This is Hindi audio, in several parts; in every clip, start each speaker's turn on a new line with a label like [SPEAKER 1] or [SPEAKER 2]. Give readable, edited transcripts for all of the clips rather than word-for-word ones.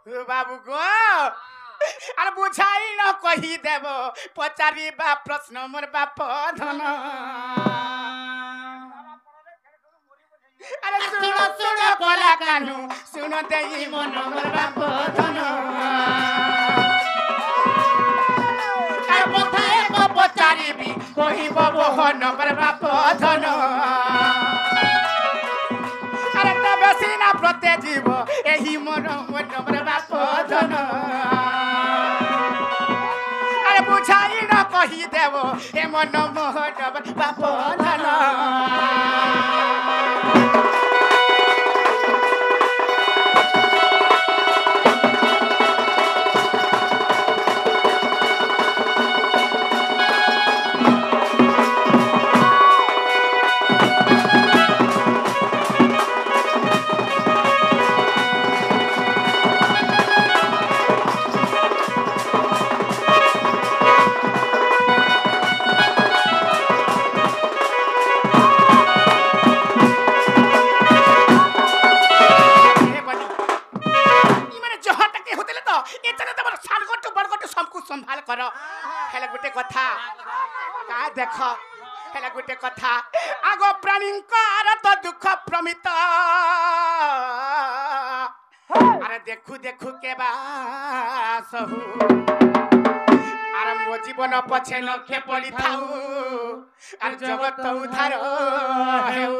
[SPEAKER 1] बाबू गो अरे बुझाई न कही देव पचारी बा प्रश्न मोर बाप धन अरे सुनो सुनो कला कानू सुनो देई मन मोर बाप धन अरे पथाए को पचारी भी कही बहन मोर बाप धन अरे तबे सीना प्रत्ये जीव एही मन मोर बाप धन अरे बुझाई न कही देव ए मन मोहन बाप धन संभाल कर हेले गुटे कथा का देख हेले गुटे कथा आगो प्राणींकर तो दुख प्रमित अरे देखु देखु के बासहु अरे मो जीवन पछे नखे पड़ी थाउ अरे जगत उधार हेउ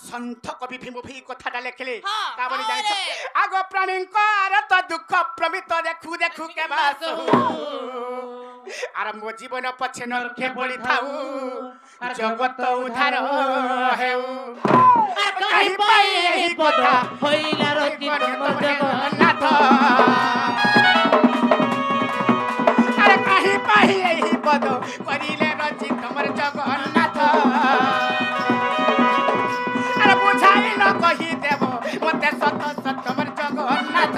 [SPEAKER 1] संत कवि भीम भई कथाटा लेखले ताबनी जानिछ आगो प्राणींकर तो दुख प्रमित देखु देखु के बासहु आर मो जीवन पछे नखे पड़ी थाउ जगत उधार हेउ कहि पाई एही कथा होइला रचित मोर जगन्नाथ अरे कहि पाई एही पद करिले रचित मोर जगन्नाथ बुझाई न कही देव मते सत सत मोर जगन्नाथ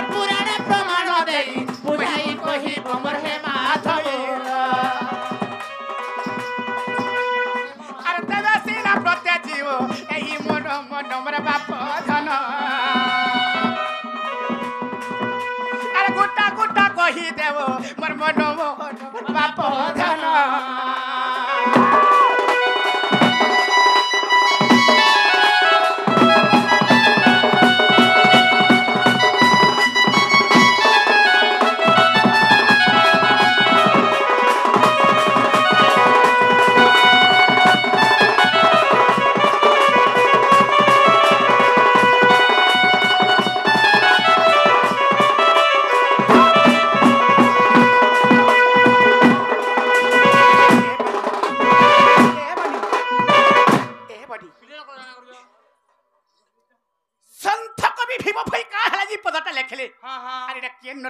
[SPEAKER 1] पुराण प्रमाण देई बुझाई कही मोर हे माधव अरे तेरा सीना प्रत्ये जीव एही मन मन मोर बाप धन अरे गुटा गुटा कही देव मोर मन मोर बाप धन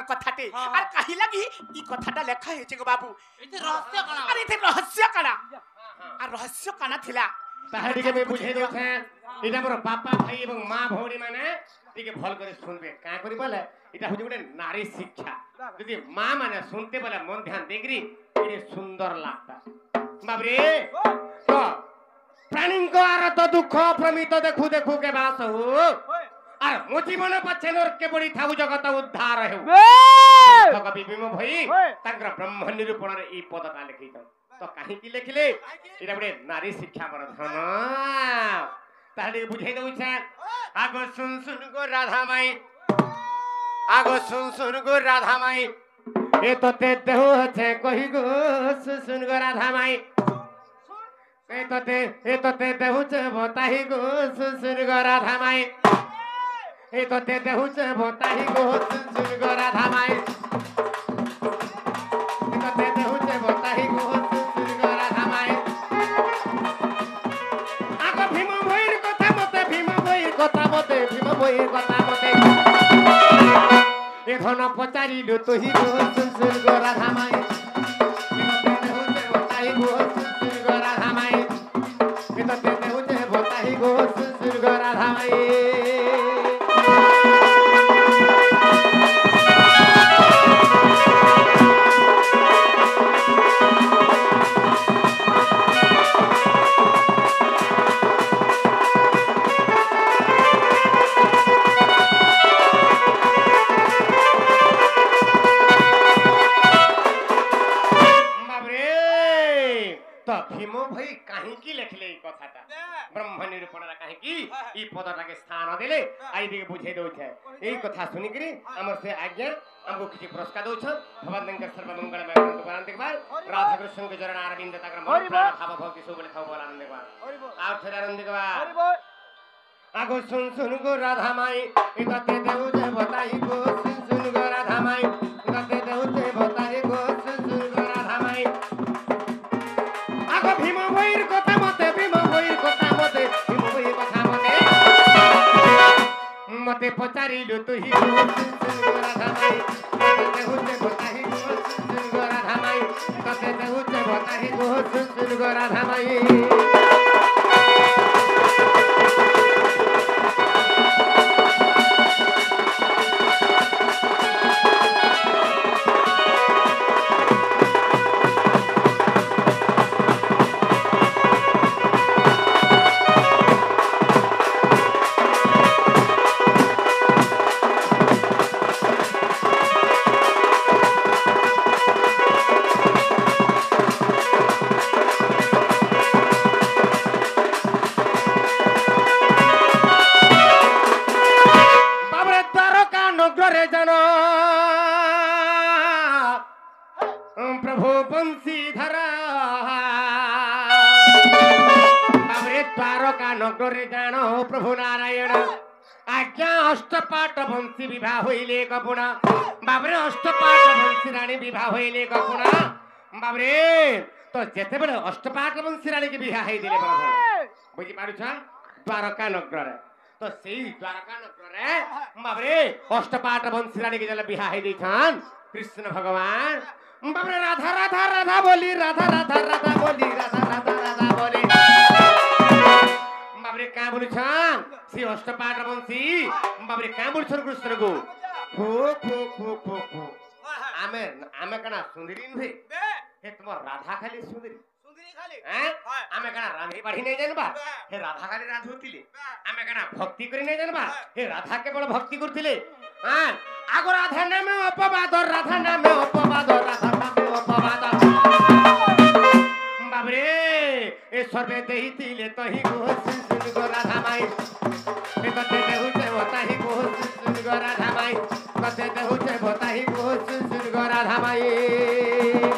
[SPEAKER 1] कथाटे आर कहि लगी ई कथाटा लेखा हेचे गो बाबू एते रहस्य कणा अरे एते रहस्य कणा आ रहस्य कणा थिला
[SPEAKER 2] ताहाडी के मैं बुझे देउ छे इटा मोर बापा भाई एवं मां भौरी माने टिके भल करे सुनबे का करी बोले इटा होजे गुटे नारी शिक्षा यदि मां माने सुनते बोले मन ध्यान देगरी इटे सुंदर लागता बाबरे तो प्राणींकर तो दुख प्रमित देखु देखु के बासहु आर मो जीवन पछे नरके पड़ी थाउ जगत उद्धार हेउ तो कवि भीम भई तांकर ब्रह्म निरूपण रे ई पदटा लिखित तो काहे की लिखले इटा बडे नारी शिक्षा पर धन ताहले बुझाई दउ छ आगो सुन सुन गो राधा माई आगो सुन सुन गो राधा माई ए तो ते देहु छे कहि गो सुन गो राधा माई ए तो ते देहु छे बताही गो सुन गो राधा माई ए तो ते देहु छे बताही गो सुन गो राधा माई ए तो ते देहु छे बताही गो सुन गो राधा माई आगो भीम भईर कथा मते भीम भईर कथा मते भीम भईर कथा मते ए धन पचारिलु तोही गो सुन गो राधा माई ए तो ते देहु छे बताही गो सुन गो राधा माई ए तो ते देहु छे बताही गो सुन गो राधा माई तो भीम भाई कहीं की लिखले ई कथाटा ब्रह्म निरूपण कहीं की ई पदटा के स्थान देले आई दिके बुझे दउ छे एई कथा सुनि करी हमर से आज्ञा हमको किछि पुरस्कार दउ छ भगवान सर्व मंगल में भगवान के बाद राधा कृष्ण के चरण अरविंद तक मन प्राण भाव भक्ति सब बोले थाओ बोला आनंद के बाद और फिर आनंद के बाद आगो सुन सुन गो राधा माई इतते देउ जे बताई गो सुन सुन गो राधा माई इतते देउ जे बताई गो सुन सुन गो राधा माई आगो भीम भइर कथा मते भीम भइर कथा मते भीम भइर कथा मते मते पचारिलु तुही गो सुन सुन गो राधा माई इतते देउ जे बताई गो सुन सुन गो राधा माई इतते देउ जे बताई गो सुन सुन गो राधा माई प्रभु बंशीधर बाबरे द्वारका नगरे जान प्रभु नारायण आज्ञा अष्टपाट वंशी विवाह होइले कपुणा बाबरे अष्टपाट वंशी रानी विवाह होइले कपुणा बाबरे तो जेते बेले अष्टपाट वंशी रानी के विवाह हे दिले प्रभु बुझी पारु छ द्वारका नगर तो सेही द्वारका नगर बाबरे अष्टपाट वंशी रानी के जले विवाह हे दै छन कृष्ण भगवान बाबरे राधा राधा राधा बोली राधा राधा राधा बोली राधा राधा राधा बोली बाबरे का बोलु छन सी अष्टपाट वंशी बाबरे का बोलु छन कृष्ण को खो खो खो खो खो आमे आमे कना सुंदरी नहे हे तुम राधा खाली सुंदरी सुंदरी खाली हैं आमे कना राधी बाढ़ी नहीं जानबा हे राधा खाली राधुतिले आमे कना भक्ति करी नहीं जानबा हे राधा केवल भक्ति करथिले हां आगो राधा नामे अपवाद राधा नामे अपवाद राधा नामे अपवाद बाबरे ए सर्वे देहितिले तही गो सुन गो राधा माई ए कते देहु से बताही गो सुन गो राधा माई कते देहु से बताही गो सुन गो राधा माई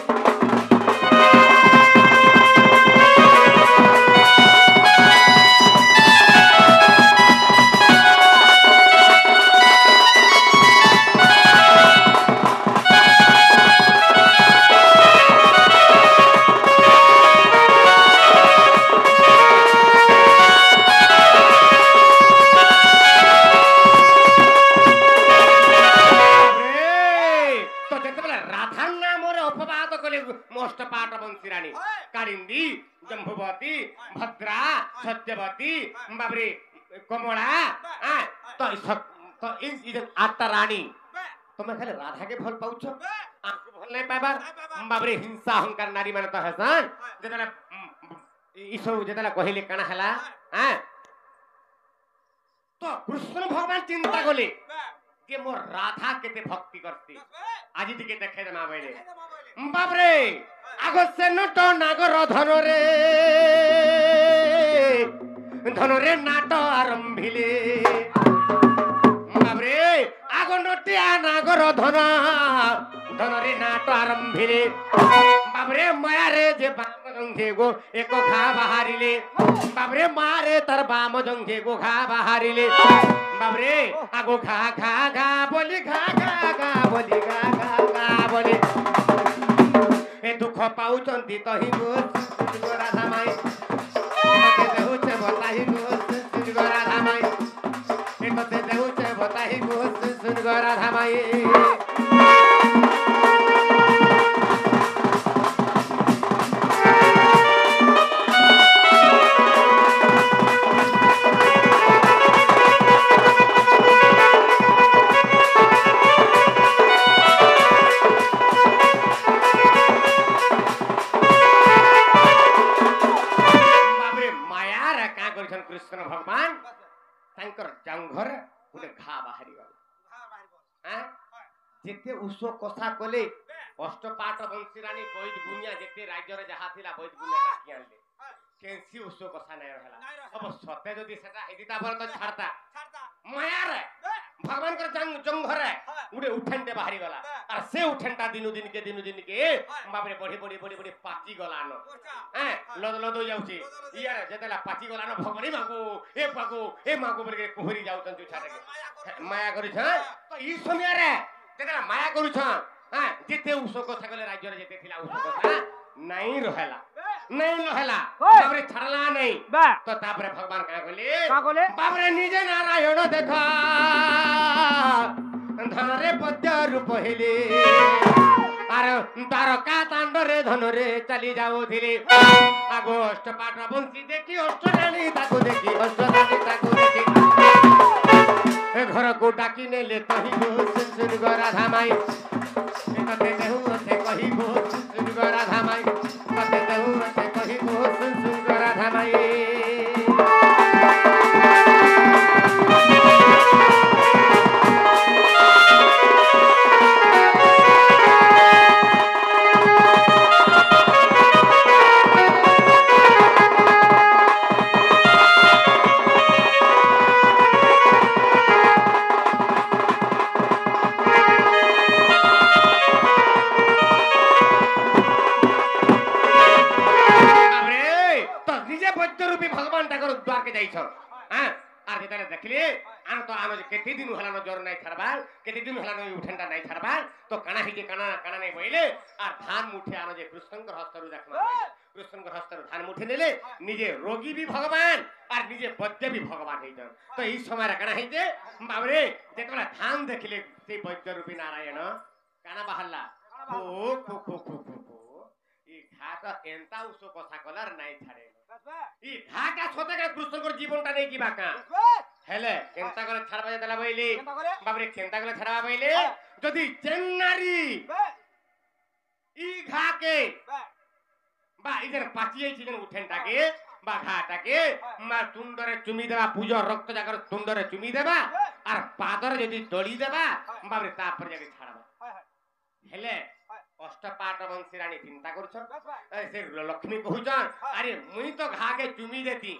[SPEAKER 2] अष्टपाट वंशी रानी कालिंदी जम्बुवती भद्रा सत्यवती बाबरे कमला तो इन आठटा रानी तुम्हें खाली राधा के भल पाउछ आंको भल नहीं पाइबार बाबरे हिंसा अहंकार नारी माने तो हसन जेतला ईसो जेतला कहिले काना हला तो कृष्ण भगवान चिंता कले के मोर राधा केते भक्ति करती आज दिके देखे दमा बैले बाबरे आगो से नट नागर धनरे नाट आरंभिले बाबरे आगो नटिया नागर धनरे नाट आरंभिले बाबरे माया रे जे बाम जंघे गो एको घा बाहरिले बाबरे मारे तर बाम जंघे गो घा बाहरिले बाबरे आगो घा घा घा बोली घा घा घा बोली घा घा घा बोली ए दुख पाउचंती तही गो सुन गो राधा माई मते देहुचे बताही गो सुन गो राधा माई ए मते देहुचे बताही गो सुन गो राधा माई कृष्ण भगवान तांकर जंघर गोटे घा बाहरी गला जेते उसो कथा कले অষ্টপাট বংশীরানী বৈদ গুনিয়া যেতে রাজ্যরে যাহা থিলা বৈদ গুনিয়া ডাকি আনলে কেনসি উসো কথা নাই রহলা अब সতে যদি সেটা হেদিতা বল তো ছাড়তা মায়া রে ভগবান कर जंग घरे उडे उठेंटे बाहरी गला और से उठेंटा दिनु दिन के बाप रे बड़ी बड़ी बड़ी बड़ी पाची गला न हैं लद लद जाउची यार जेतेला पाची गला न भगवानी मागो बोल के कोहरी जाउतन जुछा रे माया करू छ तो ई समय रे जेतेला माया करू छ हैं जेते उसो কথা গলে রাজ্য রে যেতে থিলা उसो কথা नहीं रहला बाप रे छड़ला नहीं तो तापरे भगवान का कहले बाप रे निजे नारायण देखा धन रे पद्य रूप हेले आर तारका तांड रे धन रे चली जाओ धीरे आगो अष्टपाट बंसी देखी अष्टरानी ताको देखी घर को डाकी ने ले तही गो सुन गो राधा माई कते देहु से कही गो सुन गो राधा माई कते देहु से कही गो सुन गो राधा माई केते दिन हला न जोर नहीं छड़बा केते दिन हला न उठंडा नहीं छड़बा तो काना ही के काना नहीं बोइले आ धान मुठे आनो जे कृष्णकर हस्तरु देखमा कृष्णकर हस्तरु धान मुठे नेले निजे रोगी भी भगवान और निजे वैद्य भी भगवान हे जन तो ई समय रे काना हे जे बाबरे जेतला धान देखले से वैद्य रूपी नारायण काना बहल्ला खो खो खो खो खो ई घाट एंता उसो कथा कलर नहीं छाड़े ई घाटा छोटे का कृष्णकर जीवनटा नहीं की बाका हेले केंता गले छाड़बा देला बइली बाप रे केंता गले छाड़बा बइले जदी चेन्नारी ई घाके बा इधर पाचिए छिन उठेनटाके बा घाटाके मा तुंडरे चुमी देबा पूजा रक्त जाकर तुंडरे चुमी देबा और पादर जदी दळी देबा बाप रे तापर जाके छाड़बा हेले अष्टपाट वंशीरानी चिंता करछ से लक्ष्मी कहउछन अरे मुई तो घाके चुमी देती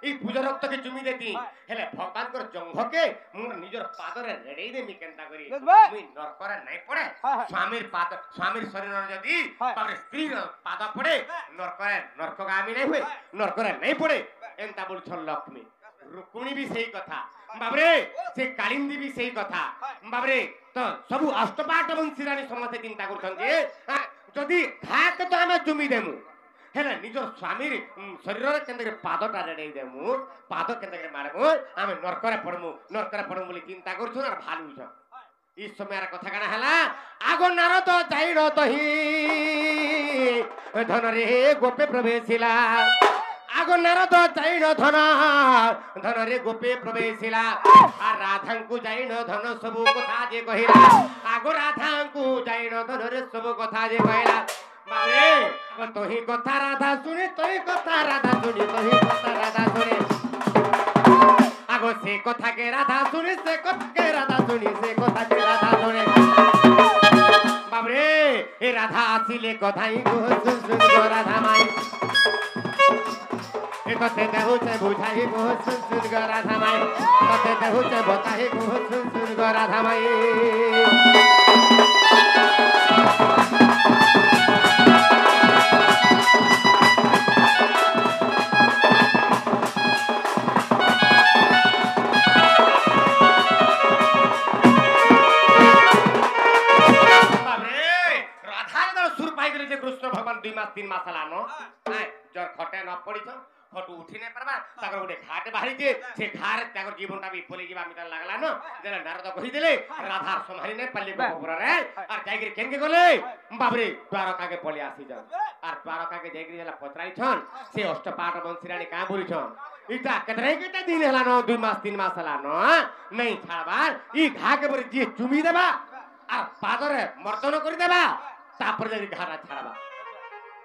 [SPEAKER 2] ई पूजा रक्त के चुमी देती हेले भगवान कर जंघ के मुर निजर पादरे रेडई देमी केनता करी मुई नरकरे नहीं पड़े स्वामीर शरीर जदी बाप स्त्री पाद पड़े नरकगामी नहीं हुए नरकरे नहीं पड़े एंता बोलछ लक्ष्मी रुक्मिणी भी सही कथा बाबरे से कालिंदी भी सही कथा बाबरे तो सब अष्टपाट वंशीरानी समस्त चिंता करछन जे जदी घाक तो हमें चुमी देमु हेले निजर स्वामीर शरीर रे केंदे पादटा रेडई देमु पाद केंदे मारमु हमें नरकरे पड़मु बोली चिंता करछन और भालु छ ई समय रा कथा काना हला आगो नारद जाइरो तही धन रे गोपे प्रवेशिला आगो नारद जाइन धन रे गोपे प्रवेशिला आ राधा को जाइन धन सब कथा जे कहिला आगो राधा को जाइन धन रे सब कथा जे कहिला बाबरे तोही कथा राधा सुनी तोही कथा राधा सुनी आगो से कथा के राधा सुनी से कथा के राधा सुनी से कथा के राधा सुनी बाबरे ए राधा आसिले कथाई गो सुन गो राधा माई कते देहु से बुझाई गो सुन गो राधा माई कते देहु से बताई गो सुन गो राधा माई कृष्ण भगवान 2 मास 3 मास लानो जर खटे न पड़ी छ खटू उठी नहीं परबा ताकर गोटे घाट बाहरी जे से घार ताकर जीवनटा भी पली जीवा मिटर लागला न जेला नारद कहि देले राधा संभाली नहीं पल्ली गोबर रे और जाइगिर केनके गले बाबरे द्वारका के पली आसी जा और द्वारका के जाइगिर जेला पतराई छन से अष्टपाट वंशीरानी का बोली छन इटा केतरे केटा दिन हला न 2 मास 3 मास हला न नहीं छाड़बा ई घा के बर जे चुमी देबा और पादरे मर्दन कर देबा तापर जे घारा छाड़बा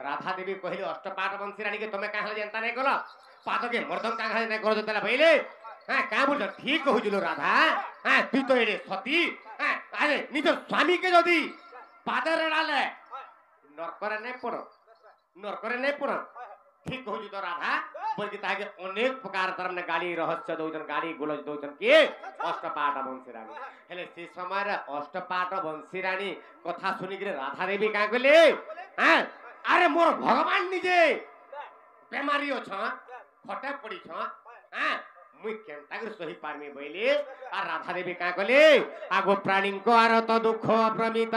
[SPEAKER 2] राधा देवी कहले अष्टपाट वंशीरानी के तमे काहे जनता नहीं गलो पाद के मर्दन काहे नहीं कर देला भइले हां का बोल ठीक कहू जुलो राधा हां तू तो एरे सती हां अरे निज स्वामी के जदी पादरे डाले नरकरे नहीं पड़ नरकरे नहीं पड़ ठीक कहू तो राधा बोलके ताके अनेक प्रकार तरमने गाली रहस्य दौजन गाली गोलज दौजन के अष्टपाट बंशीरानी हेले से समय रे अष्टपाट बंशीरानी कथा सुनी के राधा देवी का कहले हैं अरे मोर भगवान निजे बेमारी छ फटे पड़ी छ हैं मुई केनता कर सही पारमी बोले आ राधा देवी का कहले आगो प्राणी को आर तो दुख प्रमित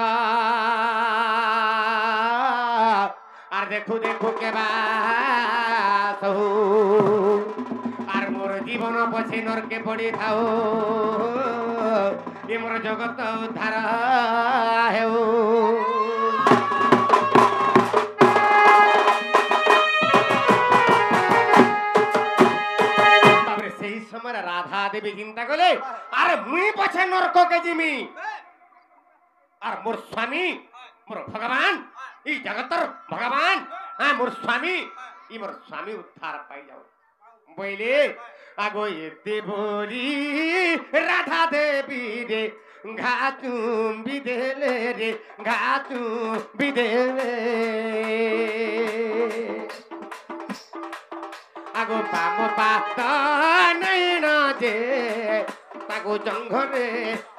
[SPEAKER 2] আর দেখো দেখো কে বাসহু আর মোর জীবন পছে নরকে পড়ি থাও এ মোর জগত উদ্ধার হেউ তারপরে সেই সময় রাধা দেবী চিন্তা করলে আর মুই পছে নরককে জিমি আর মোর স্বামী मोर भगवान ई जगतर भगवान हाँ मोर स्वामी उद्धार पाई जाओ बोले आगो ये बोली राधा देवी रे घातू बिदेले रे घातू बिदेले आगो पाम पात नहीं न जे ताको जंघरे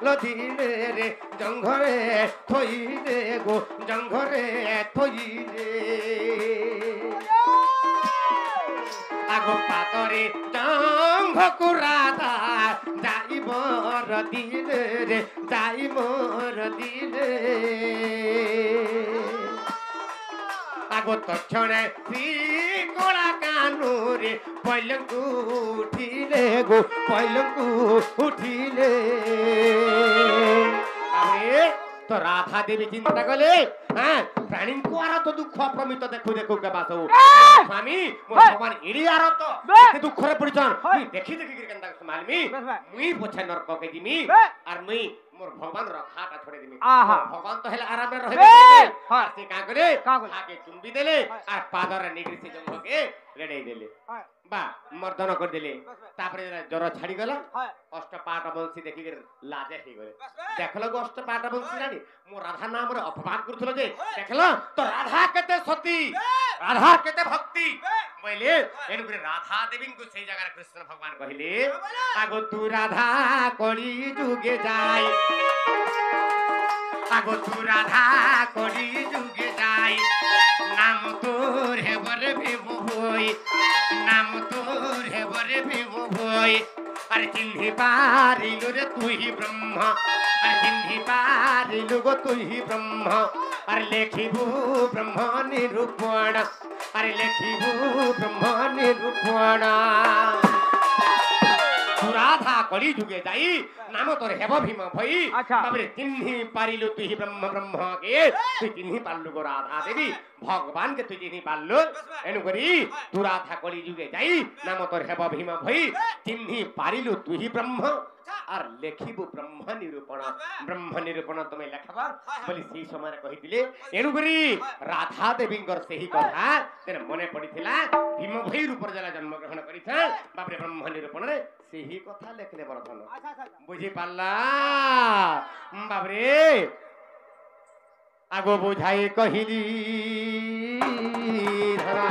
[SPEAKER 2] लधिले रे जंघरे थई दे गो जंघरे थई दे आगो पातरे जंघ कुरादा जाई मोर दिले रे जाई मोर दिले आगो तक्षणे सी गोला कानुरे पहलंकु उठिले गो पहलंकु उठिले अरे तो राधा देवी चिंता कले हां प्राणी को आर तो दुख प्रमित देखो देखो के बात हो स्वामी मोर भगवान एडी आर तो के दुख रे पड़िछन देखि देखि के केनता मालमी मुई पोछे नरक के जिमी आर मुई मोर भगवान रखाटा छोड़े दिमी भगवान तो हेला आराम रे रहबे हां से का करे आके चुंबी देले आर पादर निगरी से जंग के रेडे देले बा मर्दन कर देले तापरे जर छाड़ी गला अष्टपाट बंशी देखि के लाजे हे गले देखलो अष्टपाट बंशी रानी मो राधा नाम रे अपमान करथलो जे देखलो तो राधा केते सती राधा केते भक्ति बोले एन करे राधा देवी को सही जगह कृष्ण भगवान कहिले आगो तू राधा कली जुगे जाय आगो तू राधा कली जुगे जाय नाम तोर हे बरे भेबो होय नाम तोर हे बरे भेबो होय अरे चिन्हि पारिलु रे तू ही ब्रह्म अरे चिन्हि पारिलु गो तू ही ब्रह्म अरे लेखिबु ब्रह्म निरूपण अरे लेखिबु ब्रह्म निरूपण राधा कली जुगे जाई नाम तोर हेब भीम भई तबरे चिन्हि पारिलु तु ही ब्रह्म ब्रह्म के तु चिन्हि पारलु गो राधा देवी भगवान के तु चिन्हि पारलु एनु करी तु राधा कली जुगे जाई नाम तोर हेब भीम भई चिन्हि पारिलु तु ही ब्रह्म आर लेखिबु ब्रह्म निरूपण तमे लेखबा बोली सी समय कहितिले एनु करी राधा देवींगर सेही कथा तेरे मने पडिथिला भीम भई रूप जला जन्म ग्रहण करिथा बापरे ब्रह्म निरूपण रे सेही कथा लेखले बरधन बुझी पाला बापरे आगो बुझाई कहिली धरा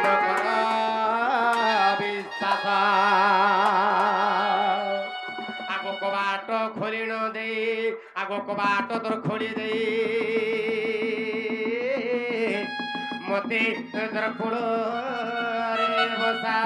[SPEAKER 2] नकर विश्वास आगो कबाट खोलिन दे आगो कबाट तोर खोली दे मते तोर फुल रे बसा